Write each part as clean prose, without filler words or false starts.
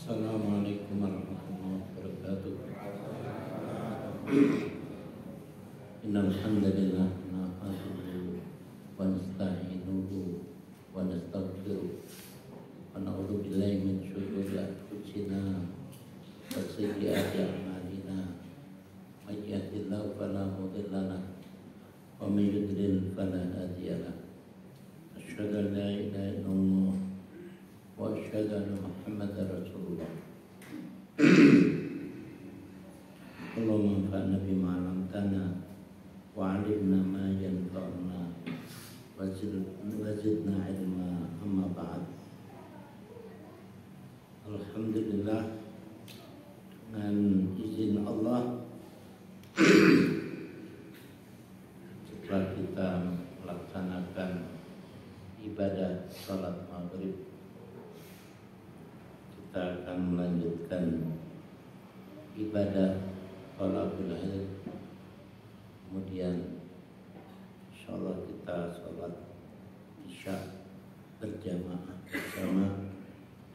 Assalamualaikum warahmatullahi wabarakatuh. Innal hamdalillah nahmaduhu wa nasta'inuhu wa nastaghfiruh wa na'udzu billahi min shururi anfusina wa sayyiati a'malina. May yahdihillahu fala mudilla lahu wa may yudlil fala hadiya lahu. Asyhadu an la ilaha illallah wa asyhadu anna Muhammadar Rasulullah. Allahumma anfa'na bima 'allamtana wa 'allimna ma yanfa'una wa zidna 'ilma. Amma ba'd. Alhamdulillah, dengan izin Allah setelah kita melaksanakan ibadah salat maghrib, kita akan melanjutkan ibadah sholawul ilm. Kemudian insyaallah kita sholat isya berjamaah bersama.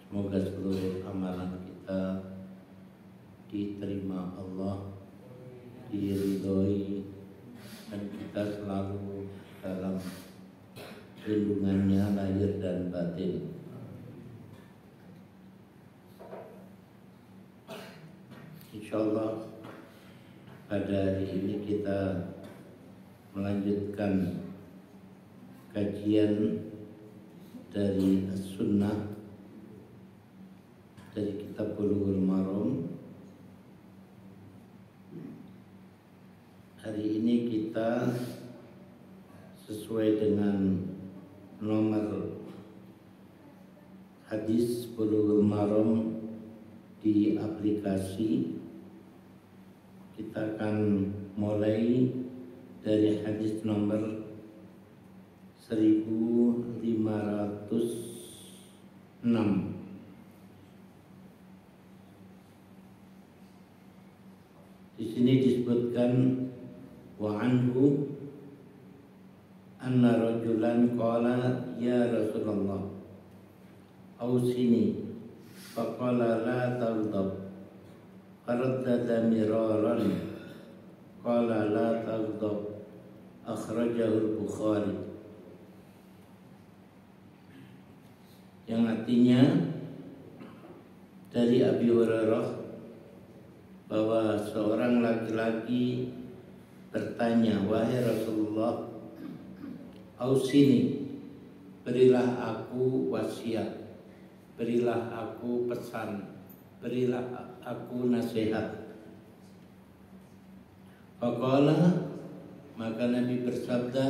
Semoga seluruh amalan kita diterima Allah, diridhoi, dan kita selalu dalam lindungannya lahir dan batin. Insyaallah pada hari ini kita melanjutkan kajian dari As-Sunnah dari kitab Bulughul Maram. Hari ini kita sesuai dengan nomor hadis Bulughul Maram di aplikasi. Kita akan mulai dari hadis nomor 1506. Di sini disebutkan wa anhu anna rajulan qala ya Rasulullah ausini faqala la taghdab. Faraddada miraran qala la taghdab. Akhrajahu al-Bukhari. Yang artinya dari Abi Hurairah bahwa seorang laki-laki bertanya, wahai Rasulullah, ausini, berilah aku wasiat, berilah aku pesan, berilah aku nasihat. Faqala, maka Nabi bersabda,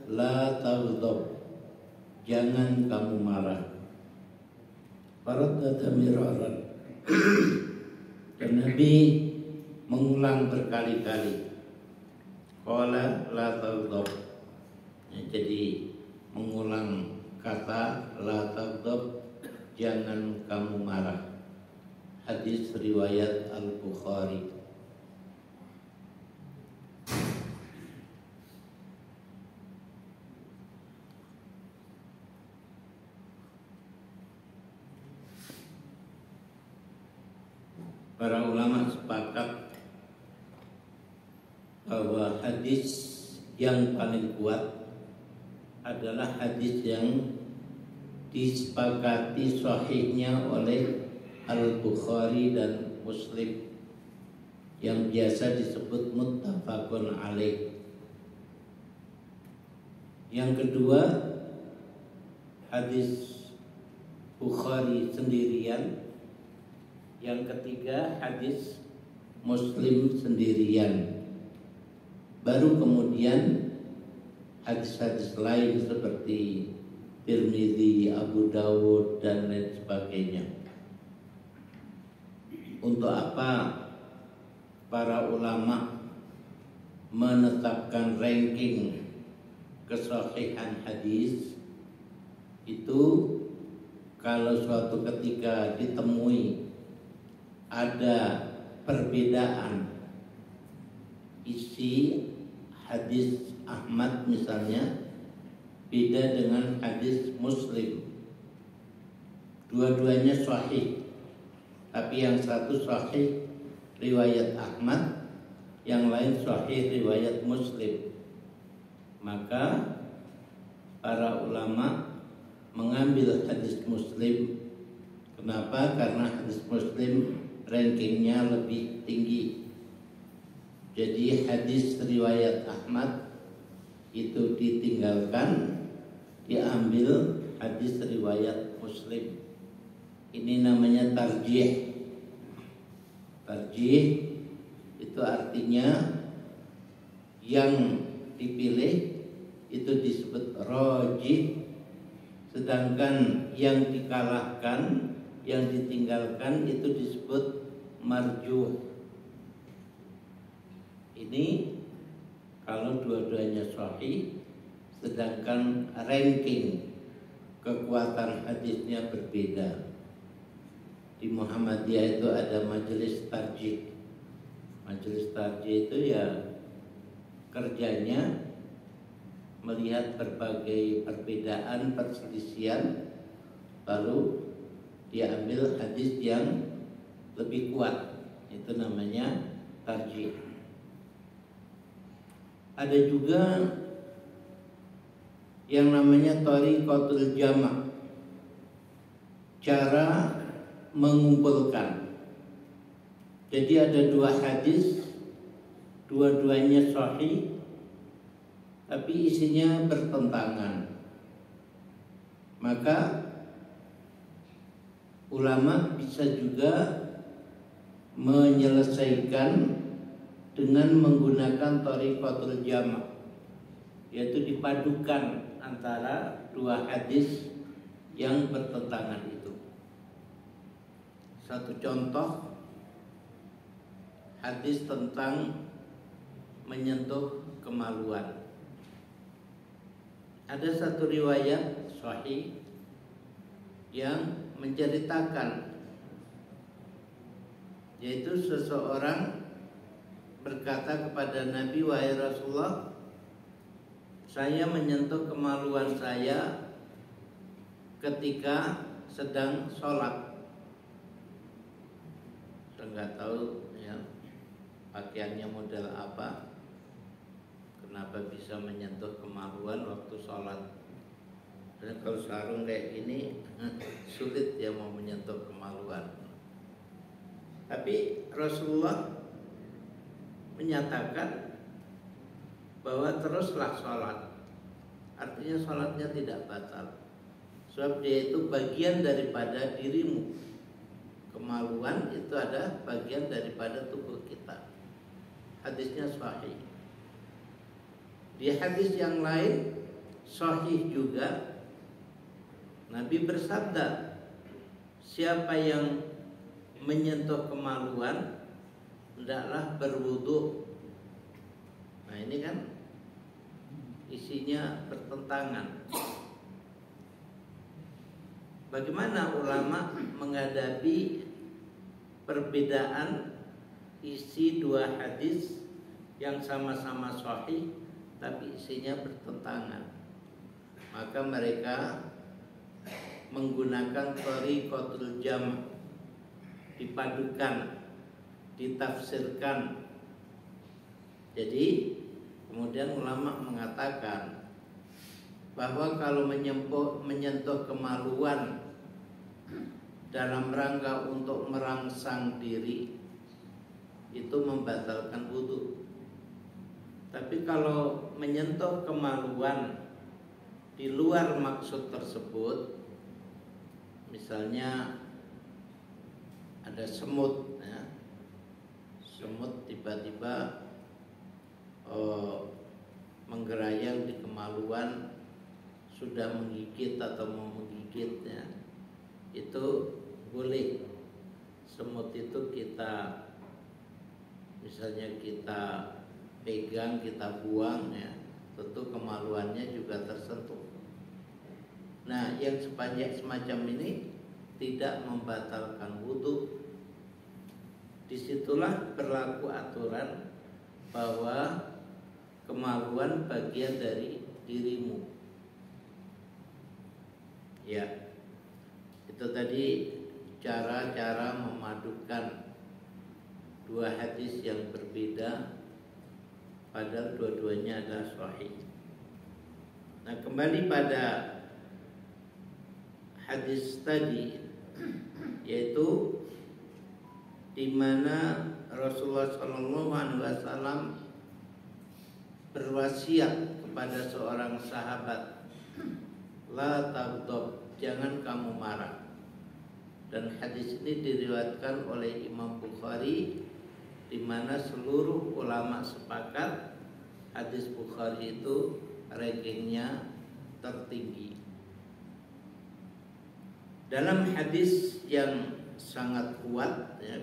la taghdab, jangan kamu marah. Faraddada miraran, dan Nabi mengulang berkali-kali, qala la taghdab. Jadi mengulang kata la taghdab, jangan kamu marah. Hadis riwayat Al-Bukhari. Para ulama sepakat bahwa hadis yang paling kuat adalah hadis yang disepakati sahihnya oleh Al-Bukhari dan Muslim, yang biasa disebut muttafaqun alaih. Yang kedua, hadis Bukhari sendirian. Yang ketiga, hadis Muslim sendirian. Baru kemudian hadis-hadis lain seperti Tirmidzi, Abu Dawud, dan lain sebagainya. Untuk apa para ulama menetapkan ranking kesahihan hadis? Itu kalau suatu ketika ditemui ada perbedaan isi hadis Ahmad misalnya beda dengan hadis Muslim, dua-duanya sahih, Tapi yang satu sahih riwayat Ahmad, yang lain sahih riwayat Muslim. Maka para ulama mengambil hadis Muslim. Kenapa? Karena hadis Muslim rankingnya lebih tinggi. Jadi hadis riwayat Ahmad itu ditinggalkan, diambil hadis riwayat Muslim. Ini namanya tarjih. Tarjih itu artinya yang dipilih itu disebut rajih, sedangkan yang dikalahkan, yang ditinggalkan itu disebut marjuh. Ini kalau dua-duanya sahih, sedangkan ranking kekuatan hadisnya berbeda. Di Muhammadiyah itu ada majelis tarjih. Majelis tarjih itu ya kerjanya melihat berbagai perbedaan, perselisihan, lalu diambil hadis yang lebih kuat. Itu namanya tarjih. Ada juga yang namanya thariqatul jama', cara mengumpulkan. Jadi ada dua hadis, dua-duanya sahih, tapi isinya bertentangan. Maka ulama bisa juga menyelesaikan dengan menggunakan thariqatul jama', yaitu dipadukan antara dua hadis yang bertentangan itu. Satu contoh hadis tentang menyentuh kemaluan. Ada satu riwayat sahih yang menceritakan, yaitu seseorang berkata kepada Nabi, "Wahai Rasulullah, saya menyentuh kemaluan saya ketika sedang sholat." Saya nggak tahu ya pakaiannya model apa, kenapa bisa menyentuh kemaluan waktu sholat. Dan kalau sarung kayak gini sulit ya mau menyentuh kemaluan. Tapi Rasulullah menyatakan bahwa teruslah sholat. Artinya sholatnya tidak batal, sebab dia itu bagian daripada dirimu. Kemaluan itu ada bagian daripada tubuh kita. Hadisnya sahih. Di hadis yang lain sahih juga, Nabi bersabda, siapa yang menyentuh kemaluan hendaklah berwudu. Nah ini kan isinya bertentangan. Bagaimana ulama menghadapi perbedaan isi dua hadis yang sama-sama sahih tapi isinya bertentangan? Maka mereka menggunakan thariqatul jam', dipadukan, ditafsirkan. Jadi kemudian ulama mengatakan bahwa kalau menyentuh kemaluan dalam rangka untuk merangsang diri itu membatalkan wudu. Tapi kalau menyentuh kemaluan di luar maksud tersebut, misalnya ada semut ya, semut tiba-tiba menggerayang di kemaluan, sudah menggigit atau mau menggigit ya, itu boleh. Semut itu kita misalnya kita pegang, kita buang ya, tentu kemaluannya juga tersentuh. Nah yang sepanjang semacam ini tidak membatalkan wudu. Disitulah berlaku aturan bahwa kemaluan bagian dari dirimu. Ya, itu tadi cara-cara memadukan dua hadis yang berbeda padahal dua-duanya adalah sahih. Nah, kembali pada hadis tadi, yaitu di mana Rasulullah SAW berwasiat kepada seorang sahabat, la taghdab, jangan kamu marah. Dan hadis ini diriwayatkan oleh Imam Bukhari, di mana seluruh ulama sepakat hadis Bukhari itu rankingnya tertinggi. Dalam hadis yang sangat kuat ya,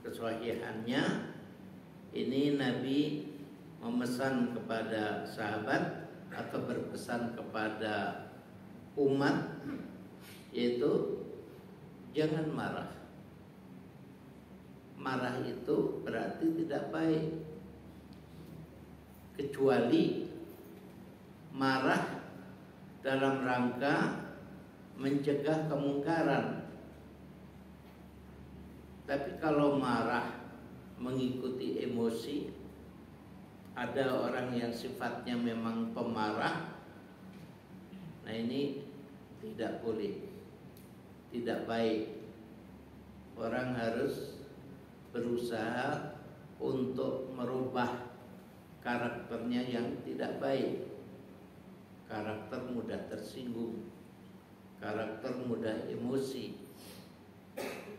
kesahihannya ini Nabi memesan kepada sahabat atau berpesan kepada umat, yaitu jangan marah. Marah itu berarti tidak baik, kecuali marah dalam rangka mencegah kemungkaran. Tapi kalau marah mengikuti emosi, ada orang yang sifatnya memang pemarah, nah ini tidak boleh, tidak baik. Orang harus berusaha untuk merubah karakternya yang tidak baik. Karakter mudah tersinggung, karakter mudah emosi,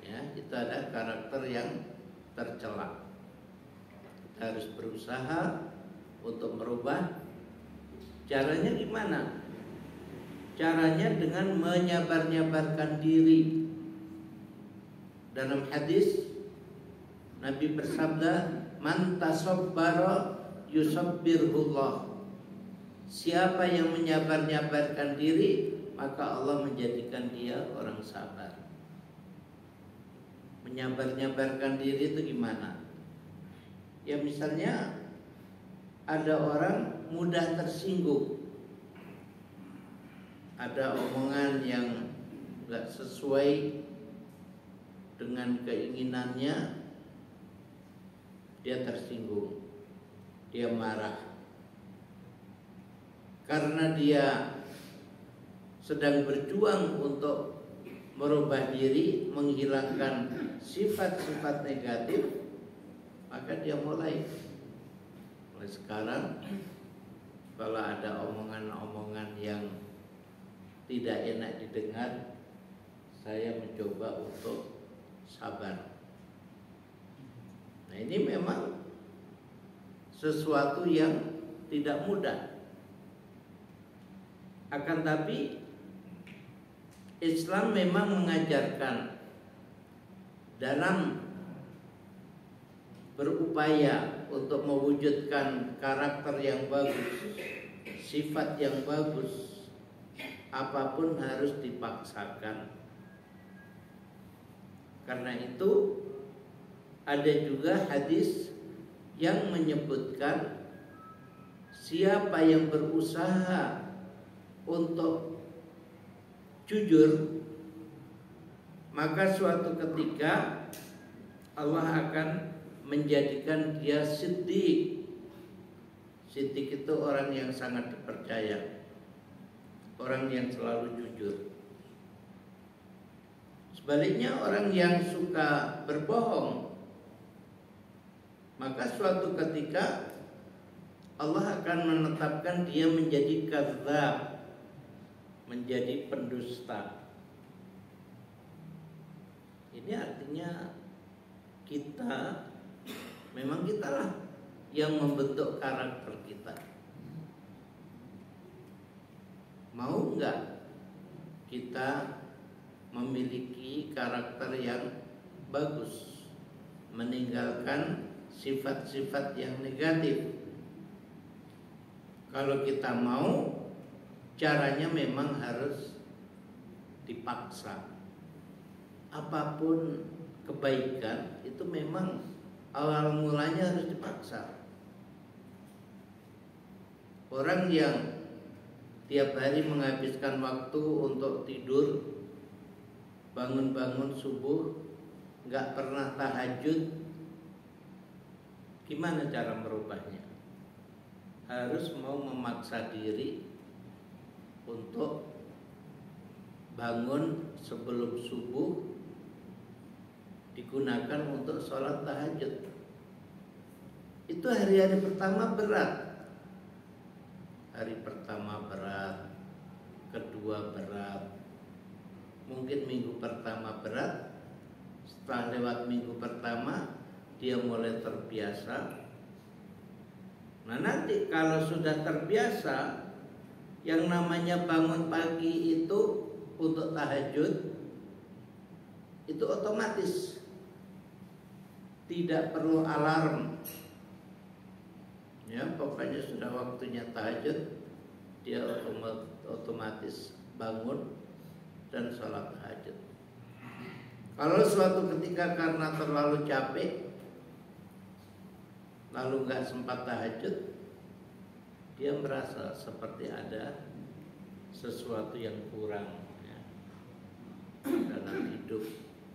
ya, itu ada karakter yang tercela. Kita harus berusaha untuk merubah. Caranya gimana? Caranya dengan menyabar-nyabarkan diri. Dalam hadis Nabi bersabda, man tasabbara yusabbirullah. Siapa yang menyabar-nyabarkan diri, maka Allah menjadikan dia orang sabar. Menyabar-nyabarkan diri itu gimana? Ya misalnya ada orang mudah tersinggung, ada omongan yang gak sesuai dengan keinginannya, dia tersinggung, dia marah. Karena dia sedang berjuang untuk merubah diri, menghilangkan sifat-sifat negatif, maka dia mulai sekarang kalau ada omongan-omongan yang tidak enak didengar, saya mencoba untuk sabar. Nah, ini memang sesuatu yang tidak mudah. Akan tapi Islam memang mengajarkan dalam berupaya untuk mewujudkan karakter yang bagus, sifat yang bagus, apapun harus dipaksakan. Karena itu ada juga hadis yang menyebutkan siapa yang berusaha untuk jujur, maka suatu ketika Allah akan menjadikan dia siddiq. Siddiq itu orang yang sangat dipercaya, orang yang selalu jujur. Sebaliknya orang yang suka berbohong, maka suatu ketika Allah akan menetapkan dia menjadi kadzdzab, menjadi pendusta. Ini artinya kita, memang kitalah yang membentuk karakter kita. Mau enggak kita memiliki karakter yang bagus, meninggalkan sifat-sifat yang negatif? Kalau kita mau, caranya memang harus dipaksa. Apapun kebaikan itu memang awal mulanya harus dipaksa. Orang yang tiap hari menghabiskan waktu untuk tidur, bangun-bangun subuh, nggak pernah tahajud, gimana cara merubahnya? Harus mau memaksa diri untuk bangun sebelum subuh, digunakan untuk sholat tahajud. Itu hari-hari pertama berat. Hari pertama berat, kedua berat, mungkin minggu pertama berat. Setelah lewat minggu pertama, dia mulai terbiasa. Nah, nanti kalau sudah terbiasa, yang namanya bangun pagi itu untuk tahajud itu otomatis, tidak perlu alarm. Ya, pokoknya sudah waktunya tahajud, dia otomatis bangun dan sholat tahajud. Kalau suatu ketika karena terlalu capek, lalu nggak sempat tahajud, dia merasa seperti ada sesuatu yang kurang, ya. Dalam hidup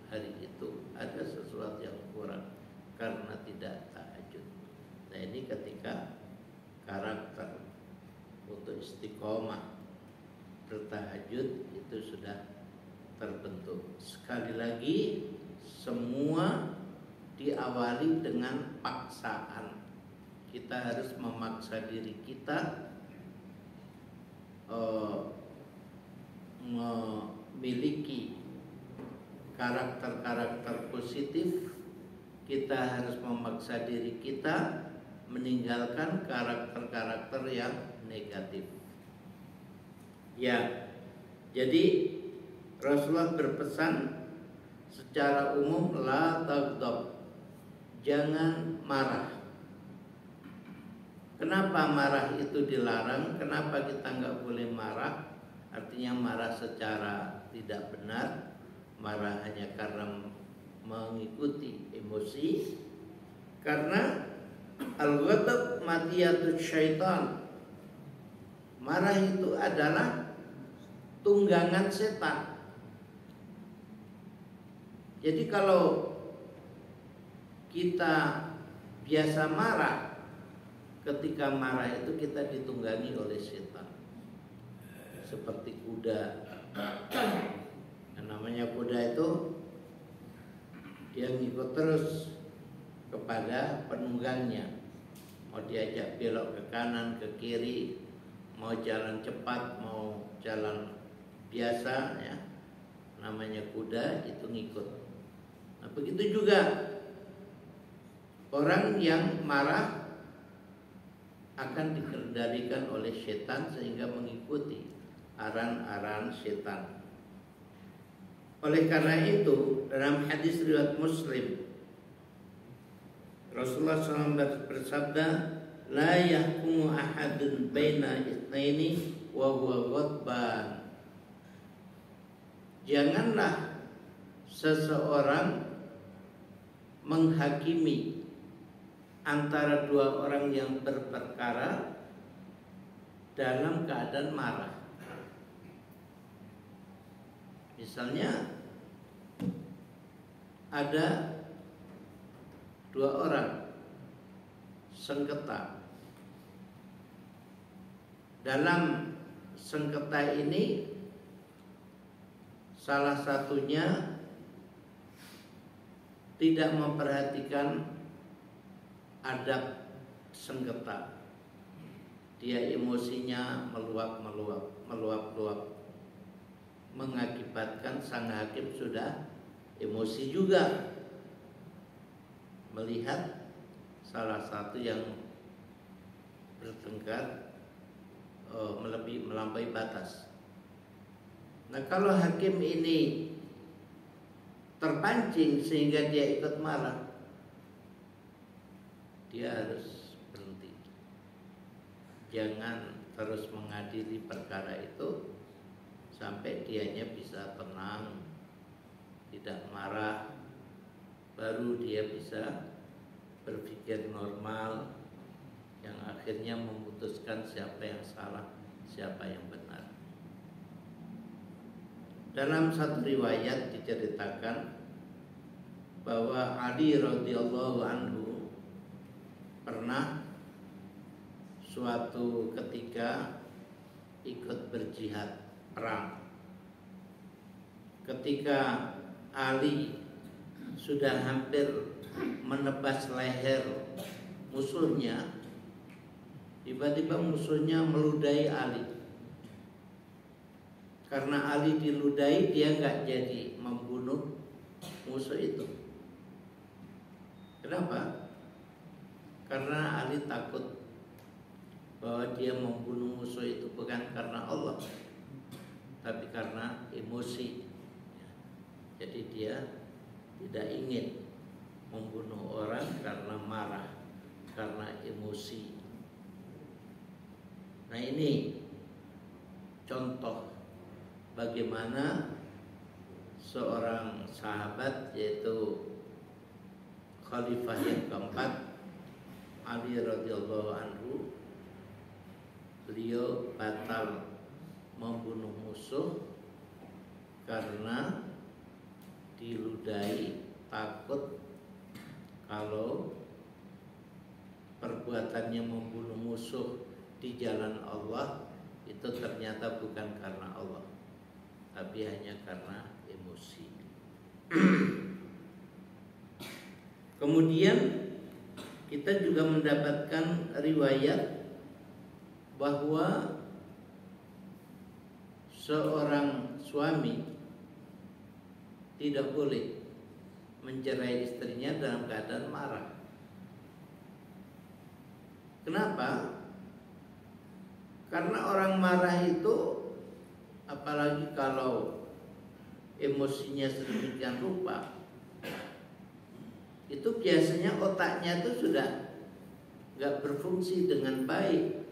hari itu ada sesuatu yang kurang karena tidak tahajud. Nah, ini ketika karakter untuk istiqomah bertahajud itu sudah terbentuk. Sekali lagi, semua diawali dengan paksaan. Kita harus memaksa diri kita memiliki karakter-karakter positif. Kita harus memaksa diri kita meninggalkan karakter-karakter yang negatif. Ya, jadi Rasulullah berpesan secara umum, la taghdab, jangan marah. Kenapa marah itu dilarang? Kenapa kita nggak boleh marah? Artinya marah secara tidak benar, marah hanya karena mengikuti emosi. Karena al-ghadab matiyatus syaitan, marah itu adalah tunggangan setan. Jadi kalau kita biasa marah, ketika marah itu kita ditunggangi oleh setan. Seperti kuda. Yang namanya kuda itu dia ngikut terus kepada penunggangnya. Mau diajak belok ke kanan, ke kiri, mau jalan cepat, mau jalan biasa, ya, namanya kuda itu ngikut. Nah, begitu juga orang yang marah akan dikendalikan oleh setan sehingga mengikuti aran-aran setan. Oleh karena itu, dalam hadis riwayat Muslim, Rasulullah SAW bersabda, la yahkumu ahadun baina itsnaini wa huwa ghadban. Janganlah seseorang menghakimi antara dua orang yang berperkara dalam keadaan marah. Misalnya ada dua orang sengketa. Dalam sengketa ini salah satunya tidak memperhatikan adab sengketa. Dia emosinya meluap-luap, mengakibatkan sang hakim sudah emosi juga melihat salah satu yang bertengkar melampaui batas. Nah, kalau hakim ini terpancing sehingga dia ikut marah, dia harus berhenti. Jangan terus mengadili perkara itu sampai dianya bisa tenang, tidak marah, baru dia bisa berpikir normal, yang akhirnya memutuskan siapa yang salah, siapa yang benar. Dalam satu riwayat diceritakan bahwa Ali radhiyallahu anhu pernah suatu ketika ikut berjihad perang. Ketika Ali sudah hampir menebas leher musuhnya, tiba-tiba musuhnya meludahi Ali. Karena Ali diludahi, dia nggak jadi membunuh musuh itu. Kenapa? Karena Ali takut bahwa dia membunuh musuh itu bukan karena Allah, tapi karena emosi. Jadi dia tidak ingin membunuh orang karena marah, karena emosi. Nah, ini contoh bagaimana seorang sahabat, yaitu khalifah yang keempat Ali radhiyallahu anhu, beliau batal membunuh musuh karena diludahi, takut kalau perbuatannya membunuh musuh di jalan Allah itu ternyata bukan karena Allah, tapi hanya karena emosi. Kemudian kita juga mendapatkan riwayat bahwa seorang suami tidak boleh mencerai istrinya dalam keadaan marah. Kenapa? Karena orang marah itu, apalagi kalau emosinya sedemikian rupa, itu biasanya otaknya itu sudah nggak berfungsi dengan baik.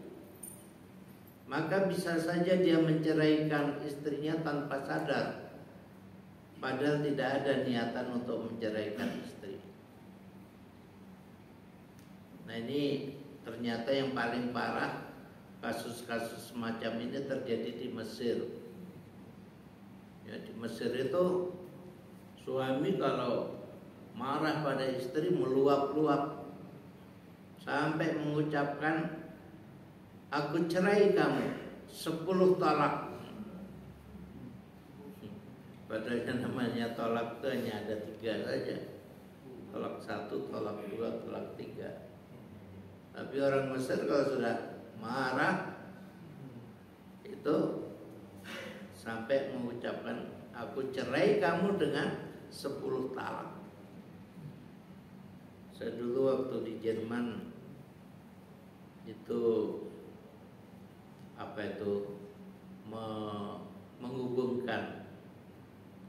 Maka bisa saja dia menceraikan istrinya tanpa sadar, padahal tidak ada niatan untuk menceraikan istri. Nah, ini ternyata yang paling parah, kasus-kasus semacam ini terjadi di Mesir. Ya, di Mesir itu suami kalau marah pada istri meluap-luap sampai mengucapkan, "Aku cerai kamu 10 talak." Padahal yang namanya tolak itu hanya ada 3 saja. Tolak 1, tolak 2, tolak 3. Tapi orang Mesir kalau sudah marah itu sampai mengucapkan, "Aku cerai kamu dengan 10 talak." Saya dulu waktu di Jerman itu menghubungkan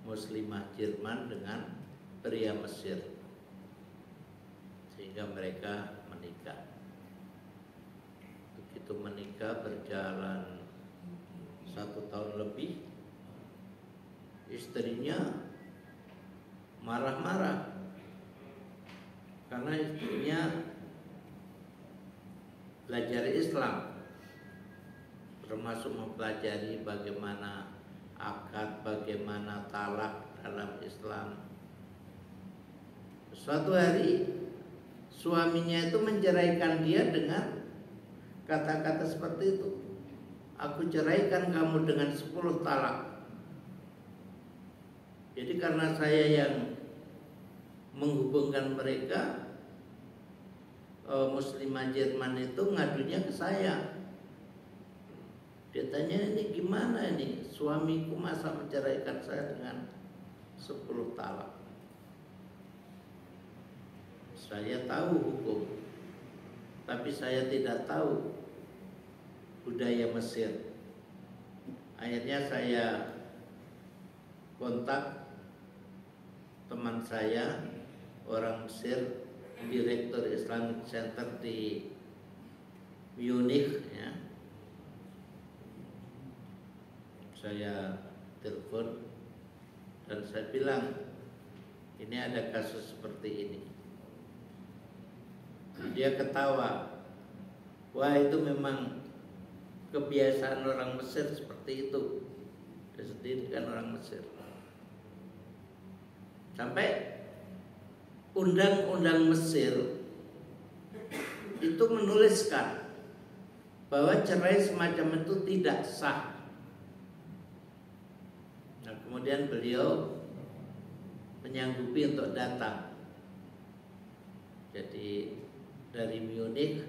muslimah Jerman dengan pria Mesir sehingga mereka menikah. Begitu menikah berjalan 1 tahun lebih, istrinya marah-marah karena istrinya belajar Islam, termasuk mempelajari bagaimana akad, bagaimana talak dalam Islam. Suatu hari suaminya itu menceraikan dia dengan kata-kata seperti itu, "Aku ceraikan kamu dengan 10 talak." Jadi karena saya yang menghubungkan mereka, muslimah Jerman itu ngadunya ke saya. Dia tanya, "Ini gimana ini? Suamiku masa menceraikan saya dengan 10 talak?" Saya tahu hukum, tapi saya tidak tahu budaya Mesir. Akhirnya saya kontak teman saya, orang Mesir, direktur Islamic Center di Munich, ya. Saya telepon dan saya bilang, "Ini ada kasus seperti ini." Dia ketawa, "Wah, itu memang kebiasaan orang Mesir seperti itu." Dia sendiri kan orang Mesir. Sampai undang-undang Mesir itu menuliskan bahwa cerai semacam itu tidak sah. Nah, kemudian beliau menyanggupi untuk datang. Jadi dari Munich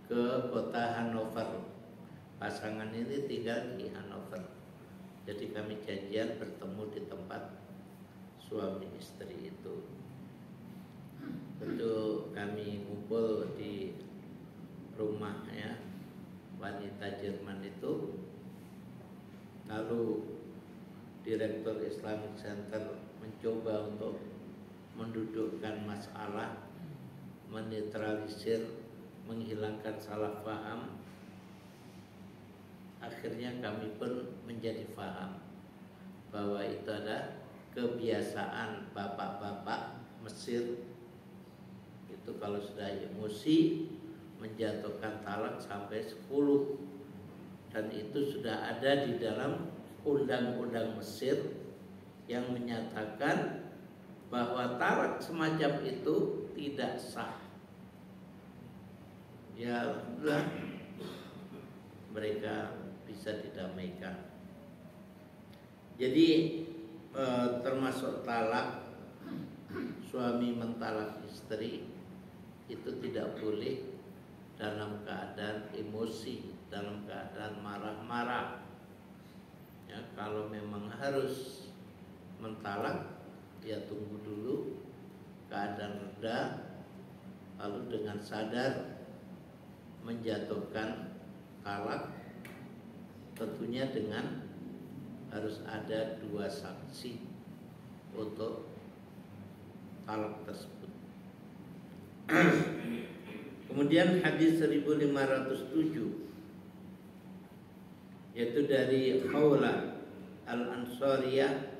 ke kota Hannover. Pasangan ini tinggal di Hannover. Jadi kami janjian bertemu di tempat suami istri itu. Tentu kami ngumpul di rumahnya wanita Jerman itu. Lalu Direktur Islamic Center mencoba untuk mendudukkan masalah, menetralisir, menghilangkan salah paham. Akhirnya kami pun menjadi paham bahwa itu adalah kebiasaan bapak-bapak Mesir. Itu kalau sudah emosi menjatuhkan talak sampai 10. Dan itu sudah ada di dalam undang-undang Mesir yang menyatakan bahwa talak semacam itu tidak sah. Ya alhamdulillah mereka bisa didamaikan. Jadi termasuk talak, suami mentalak istri itu tidak boleh dalam keadaan emosi, dalam keadaan marah-marah. Ya, kalau memang harus mentalak, ya tunggu dulu keadaan reda, lalu dengan sadar menjatuhkan talak, tentunya dengan harus ada 2 saksi untuk talak tersebut. Kemudian hadis 1507 yaitu dari Khawla Al-Ansariyah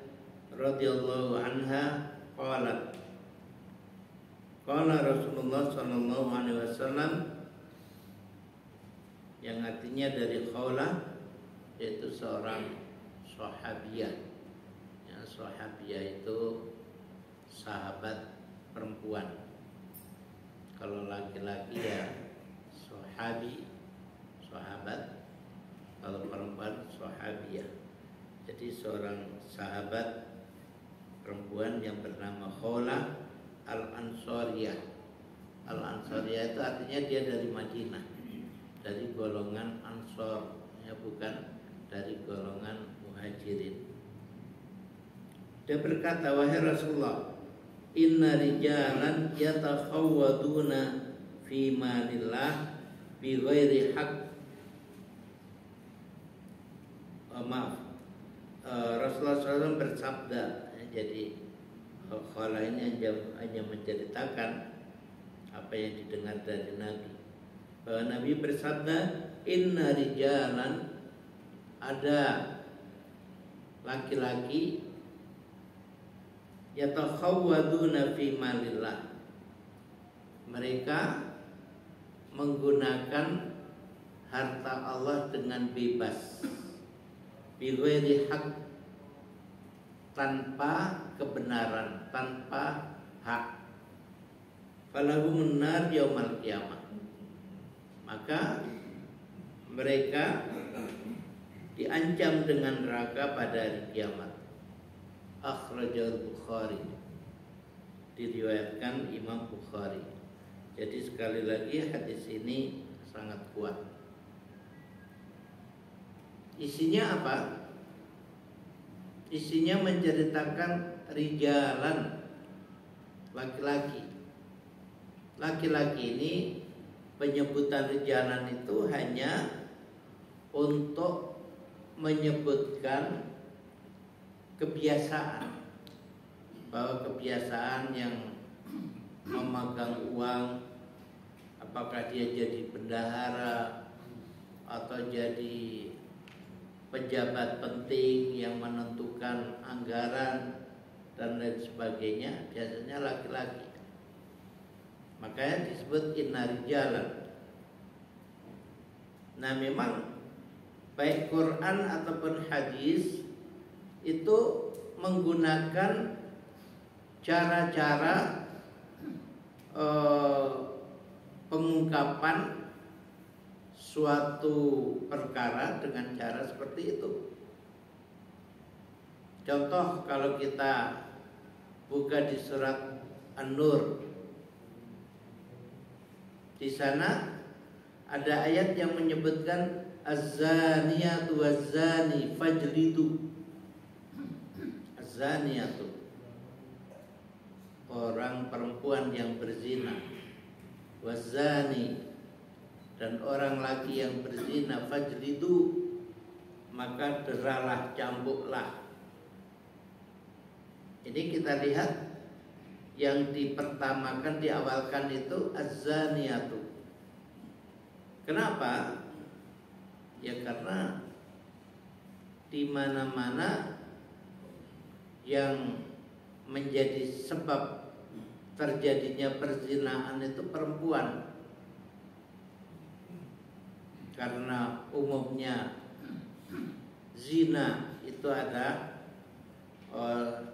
radhiyallahu anha qalat qala Rasulullah sallallahu alaihi wasallam, yang artinya dari Khawla yaitu seorang sahabiyah. Ya, sahabiyah itu sahabat perempuan. Kalau laki-laki ya sahabi, sahabat. Kalau perempuan sahabiyah. Jadi seorang sahabat perempuan yang bernama Khawla Al-Ansariyah. Al-Ansariyah itu artinya dia dari Madinah, dari golongan Ansor, ya, bukan dari golongan Muhajirin. Dia berkata, wahai Rasulullah, inna rijalan yatakhawwaduna fi malillah bi ghairi haqq. Rasulullah SAW bersabda, jadi Khala ini hanya menceritakan apa yang didengar dari Nabi, bahwa Nabi bersabda, inna rijalan, ada laki-laki yatakhawwaduna fi malillah, mereka menggunakan harta Allah dengan bebas, bi ghairi haq, tanpa kebenaran, tanpa hak. Falahum nar yaumal qiyamah, maka mereka diancam dengan neraka pada hari kiamat. Akhrajal Bukhari, diriwayatkan Imam Bukhari. Jadi sekali lagi hadis ini sangat kuat. Isinya apa? Isinya menceritakan rijalan, laki-laki. Laki-laki ini, penyebutan rijalan itu hanya untuk menyebutkan kebiasaan, bahwa kebiasaan yang memegang uang, apakah dia jadi bendahara atau jadi pejabat penting yang menentukan anggaran dan lain sebagainya, biasanya laki-laki. Makanya disebut inna rijalan. Nah, memang baik Quran ataupun hadis itu menggunakan cara-cara pengungkapan suatu perkara dengan cara seperti itu. Contoh, kalau kita buka di surat An-Nur, di sana ada ayat yang menyebutkan az-zaniyatu waz-zani fajlidu. Az-zaniyatu, orang perempuan yang berzina, waz-zani, dan orang laki yang berzina, fajlidu, maka deralah, cambuklah. Ini kita lihat yang dipertamakan, diawalkan itu az-zaniyatu. Kenapa? Ya karena di mana-mana yang menjadi sebab terjadinya perzinahan itu perempuan. Karena umumnya zina itu ada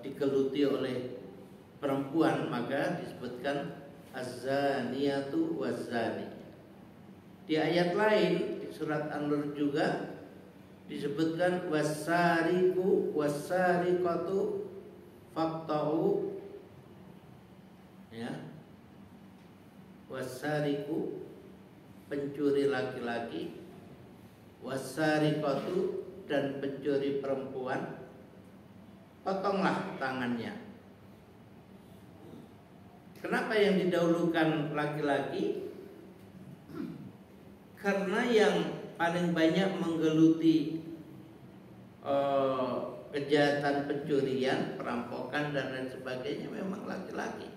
digeluti oleh perempuan, maka disebutkan az-zaniyatu waz-zani. Di ayat lain di surat An-Nur juga disebutkan was-sariqu was-sariqatu faqta'u, ya, was-sariqu, pencuri laki-laki, was-sariqatu, dan pencuri perempuan, potonglah tangannya. Kenapa yang didahulukan laki-laki? Karena yang paling banyak menggeluti kejahatan pencurian, perampokan, dan lain sebagainya memang laki-laki.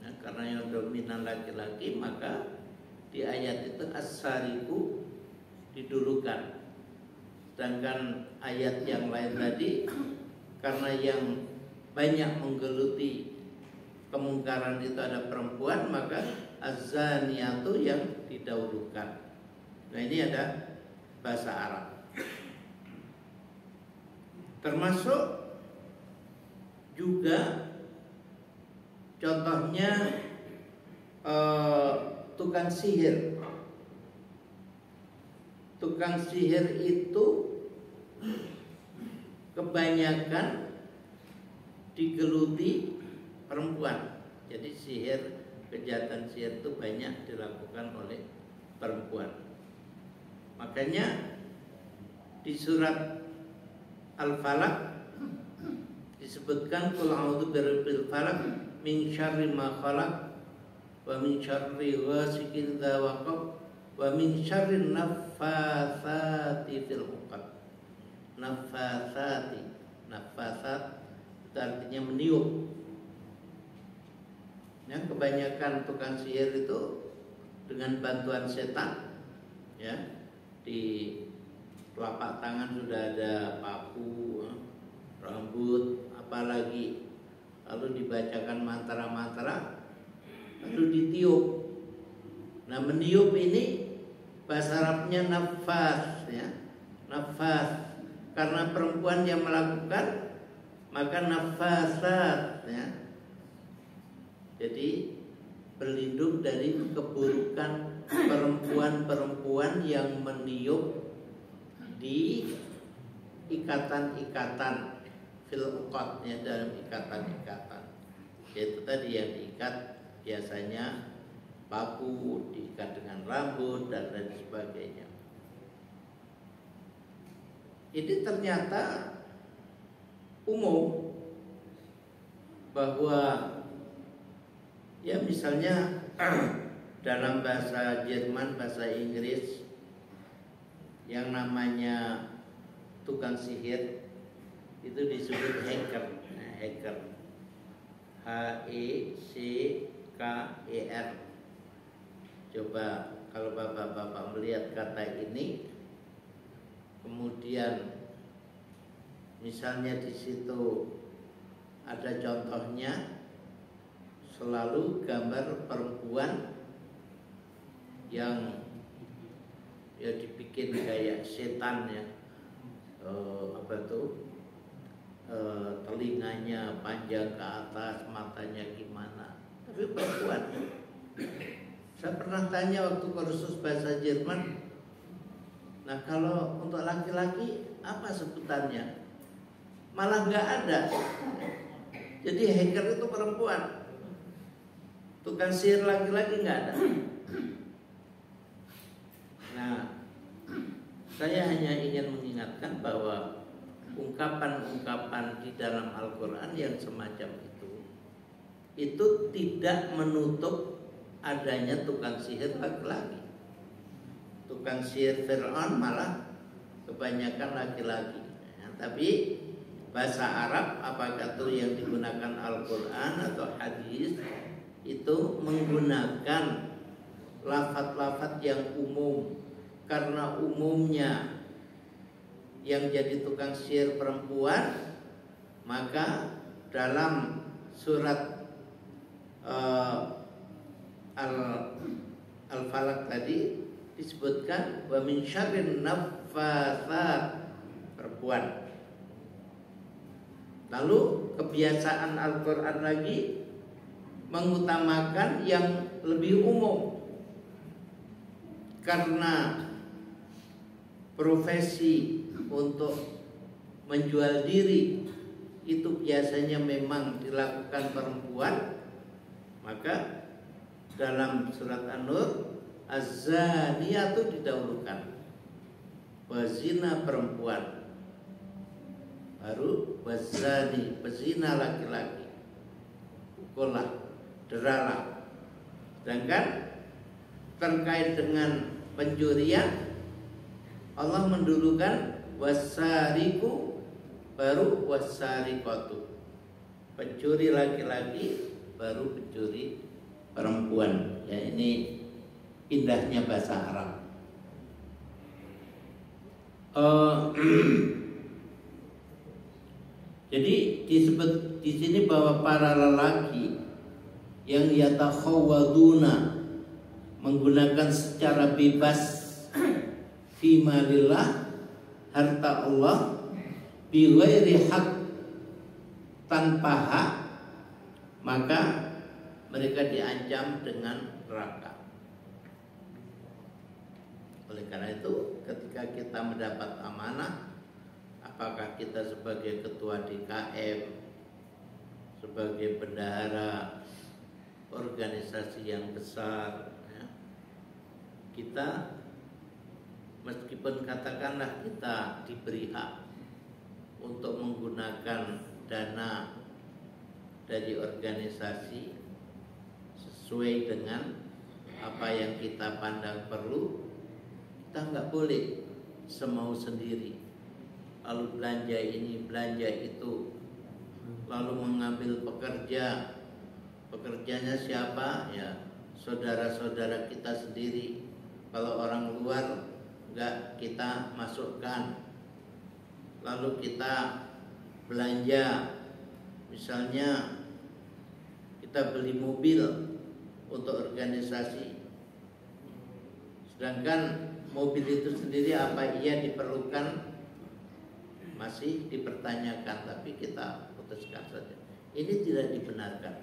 Nah, karena yang dominan laki-laki, maka di ayat itu as-sariqu didulukan. Sedangkan ayat yang lain tadi, karena yang banyak menggeluti kemungkaran itu ada perempuan, maka az-zaniyatu yang didahulukan. Nah, ini ada bahasa Arab. Termasuk juga contohnya tukang sihir. Tukang sihir itu kebanyakan digeluti perempuan. Jadi sihir, kejahatan sihir itu banyak dilakukan oleh perempuan. Makanya di surat Al-Falaq disebutkan qul a'udzu birabbil falaq min syarri ma khalaq wa min syarri ghasiqin idza waqab wa min syarri naffatsati fil 'uqad. Naffatsati, naffatsat itu artinya meniup. Yang kebanyakan tukang sihir itu dengan bantuan setan, ya, di telapak tangan sudah ada paku, rambut, apalagi, lalu dibacakan mantra-mantra, lalu ditiup. Nah, meniup ini bahasa Arabnya nafas, ya, nafas. Karena perempuan yang melakukan, maka nafasat, ya. Jadi berlindung dari keburukan perempuan-perempuan yang meniup di ikatan-ikatan fil uqad, ya, dalam ikatan-ikatan. Yaitu tadi yang diikat biasanya paku, diikat dengan rambut dan lain sebagainya. Ini ternyata umum bahwa, ya, misalnya dalam bahasa Jerman, bahasa Inggris, yang namanya tukang sihir itu disebut hacker. Nah, hacker, H-E-C-K-E-R. Coba kalau bapak-bapak melihat kata ini, kemudian misalnya di situ ada contohnya, selalu gambar perempuan yang, ya, dibikin kayak setan, ya, apa tuh, telinganya panjang ke atas, matanya gimana. Tapi perempuan. Saya pernah tanya waktu kursus bahasa Jerman. Nah kalau untuk laki-laki apa sebutannya? Malah nggak ada. Jadi hacker itu perempuan. Tukang sihir laki-laki nggak ada. Nah, saya hanya ingin mengingatkan bahwa ungkapan-ungkapan di dalam Al-Quran yang semacam itu tidak menutup adanya tukang sihir laki-laki. Tukang sihir Fir'aun malah kebanyakan laki-laki. Tapi bahasa Arab, apakah itu yang digunakan Al-Quran atau hadis, itu menggunakan lafaz-lafaz yang umum. Karena umumnya yang jadi tukang sihir perempuan, maka dalam surat Al-Falaq tadi disebutkan wa min syarrin naffatsat, perempuan. Lalu kebiasaan Al-Quran lagi mengutamakan yang lebih umum. Karena profesi untuk menjual diri itu biasanya memang dilakukan perempuan, maka dalam surat An-Nur az-zaniyatu didahulukan, pezina perempuan, baru wazani, pezina laki-laki, pukullah, deralah. Sedangkan terkait dengan pencurian, Allah mendulukan wasariku, baru wasariqatu, pencuri laki-laki, baru pencuri perempuan. Ya, ini indahnya bahasa Arab. Jadi disebut di sini bahwa para lelaki yang yatakhawwaduna, menggunakan secara bebas fi malillah, harta Allah, bi ghairi haq, tanpa hak, maka mereka diancam dengan neraka. Oleh karena itu, ketika kita mendapat amanah, apakah kita sebagai ketua DKM, sebagai bendahara organisasi yang besar, ya, kita meskipun katakanlah kita diberi hak untuk menggunakan dana dari organisasi sesuai dengan apa yang kita pandang perlu, kita nggak boleh semau sendiri, lalu belanja ini belanja itu, lalu mengambil pekerjanya siapa? Ya saudara-saudara kita sendiri. Kalau orang luar nggak kita masukkan. Lalu kita belanja, misalnya kita beli mobil untuk organisasi, sedangkan mobil itu sendiri apa iya diperlukan masih dipertanyakan, tapi kita putuskan saja. Ini tidak dibenarkan.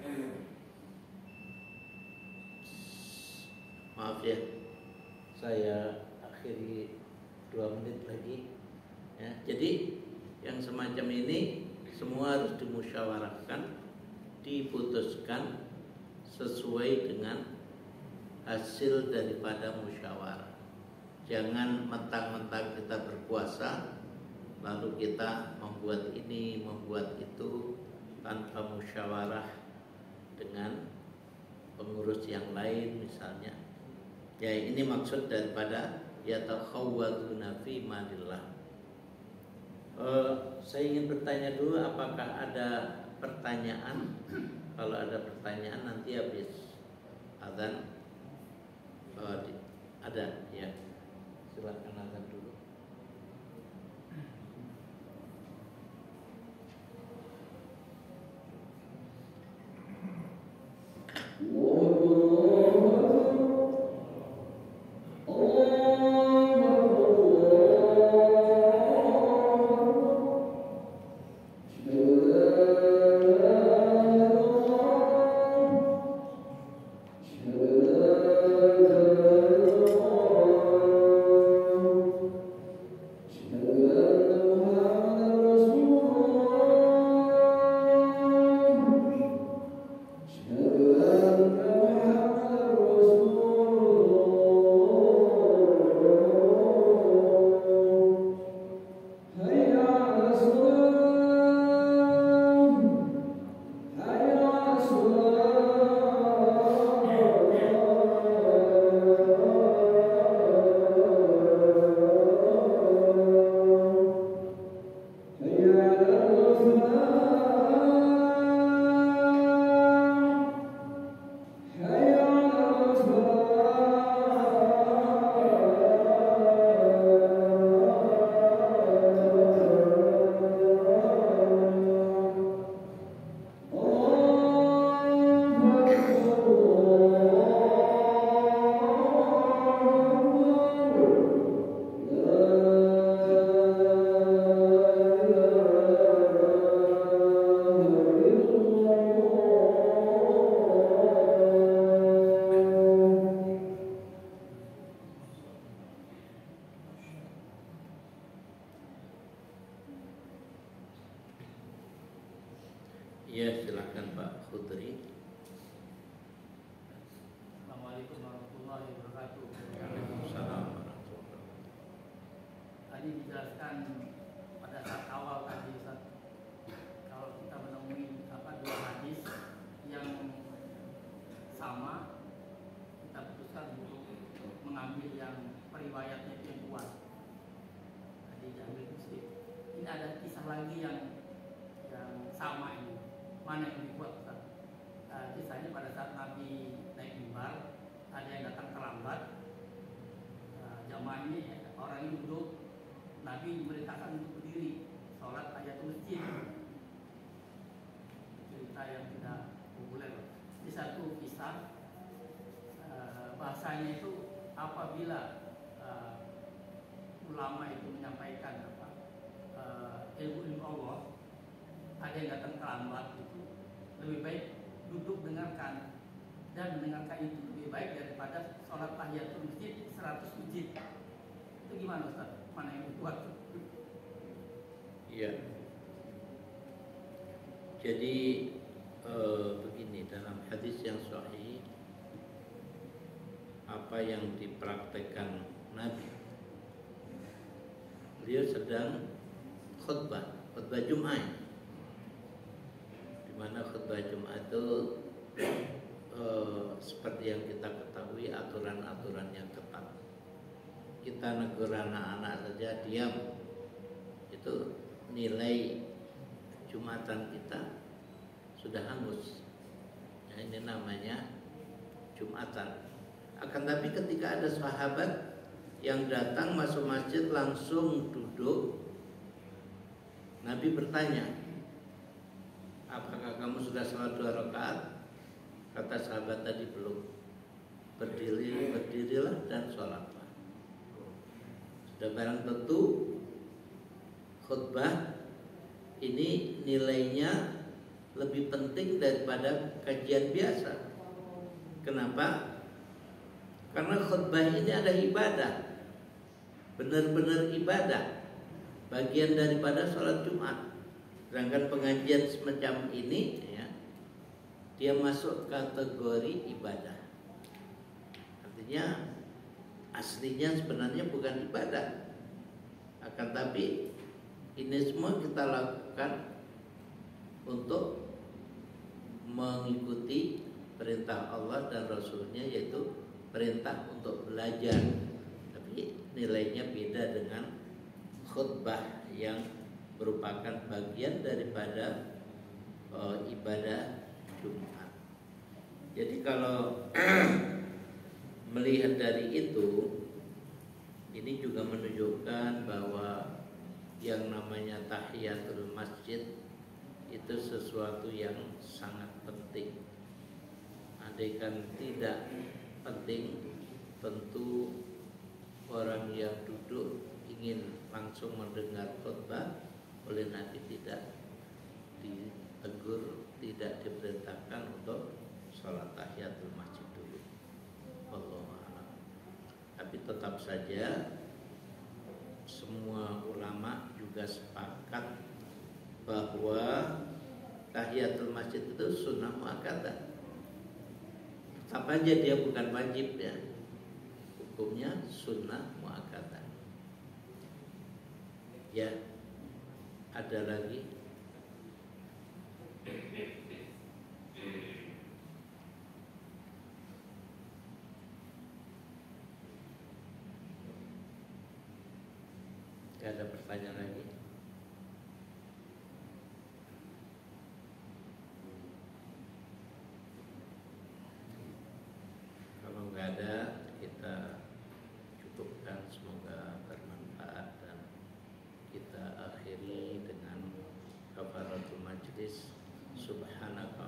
Maaf ya, saya akhiri 2 menit lagi. Ya, jadi yang semacam ini semua harus dimusyawarahkan, diputuskan sesuai dengan hasil daripada musyawarah. Jangan mentang-mentang kita berkuasa lalu kita membuat ini, membuat itu tanpa musyawarah dengan pengurus yang lain misalnya. Ya, ini maksud daripada yatakhawwaduna fi malillah. Saya ingin bertanya dulu, apakah ada pertanyaan? Kalau ada pertanyaan nanti habis azan. Ada ya. Silakan azan dulu. Ya, silakan Pak Khudri. Assalamualaikum warahmatullahi wabarakatuh. Waalaikumsalam warahmatullahi wabarakatuh. Tadi dijelaskan pada saat awal tadi Ustaz, kalau kita menemui dua hadis yang sama, kita putuskan untuk mengambil yang periwayatnya yang kuat. Tadi diambil Muslim. Ini ada kisah lagi yang sama ini. Mana yang lebih kuat Ustaz? Kisahnya pada saat Nabi naik mimbar, ada yang datang terlambat. Jamaah ini orang ini duduk, Nabi memerintahkan untuk berdiri sholat tahiyatul masjid. Cerita yang tidak populer. Di satu kisah bahasanya itu apabila ulama itu menyampaikan ilmu Allah, ada yang datang terlambat itu lebih baik duduk dengarkan, dan mendengarkan itu lebih baik daripada sholat tahiyatul masjid 100 masjid. Itu gimana Ustaz? Mana yang kuat? Iya. Jadi begini, dalam hadis yang sahih, apa yang dipraktekkan Nabi, beliau sedang khutbah Jumat, di mana khutbah Jumat itu seperti yang kita ketahui aturan-aturan yang ketat. Kita negur anak-anak saja diam, itu nilai Jumatan kita sudah hangus. Ya, ini namanya Jumatan. Akan tapi ketika ada sahabat yang datang masuk masjid langsung duduk, Nabi bertanya, apakah kamu sudah sholat 2 rakaat? Kata sahabat tadi belum. Berdirilah dan sholatlah. Sudah barang tentu khutbah ini nilainya lebih penting daripada kajian biasa. Kenapa? Karena khutbah ini ada ibadah, benar-benar ibadah, bagian daripada sholat Jumat. Sedangkan pengajian semacam ini, ya, dia masuk kategori ibadah. Artinya aslinya sebenarnya bukan ibadah, akan tapi ini semua kita lakukan untuk mengikuti perintah Allah dan Rasulnya, yaitu perintah untuk belajar. Tapi nilainya beda dengan khutbah yang merupakan bagian daripada ibadah Jumat. Jadi kalau melihat dari itu, ini juga menunjukkan bahwa yang namanya tahiyatul masjid itu sesuatu yang sangat penting. Andaikan tidak penting, tentu orang yang duduk ingin langsung mendengar khutbah oleh Nabi tidak ditegur, tidak diperintahkan untuk sholat tahiyatul masjid dulu. Wallahu a'lam. Tapi tetap saja semua ulama juga sepakat bahwa tahiyatul masjid itu sunnah muakkadah. Tetap aja dia bukan wajib, ya. Hukumnya sunnah muakkadah. Ya, ada lagi? ada pertanyaan lagi? Kalau nggak ada, kita cukupkan. Semoga bermanfaat dan kita akhiri dengan kafaratul majlis. Subhanallah.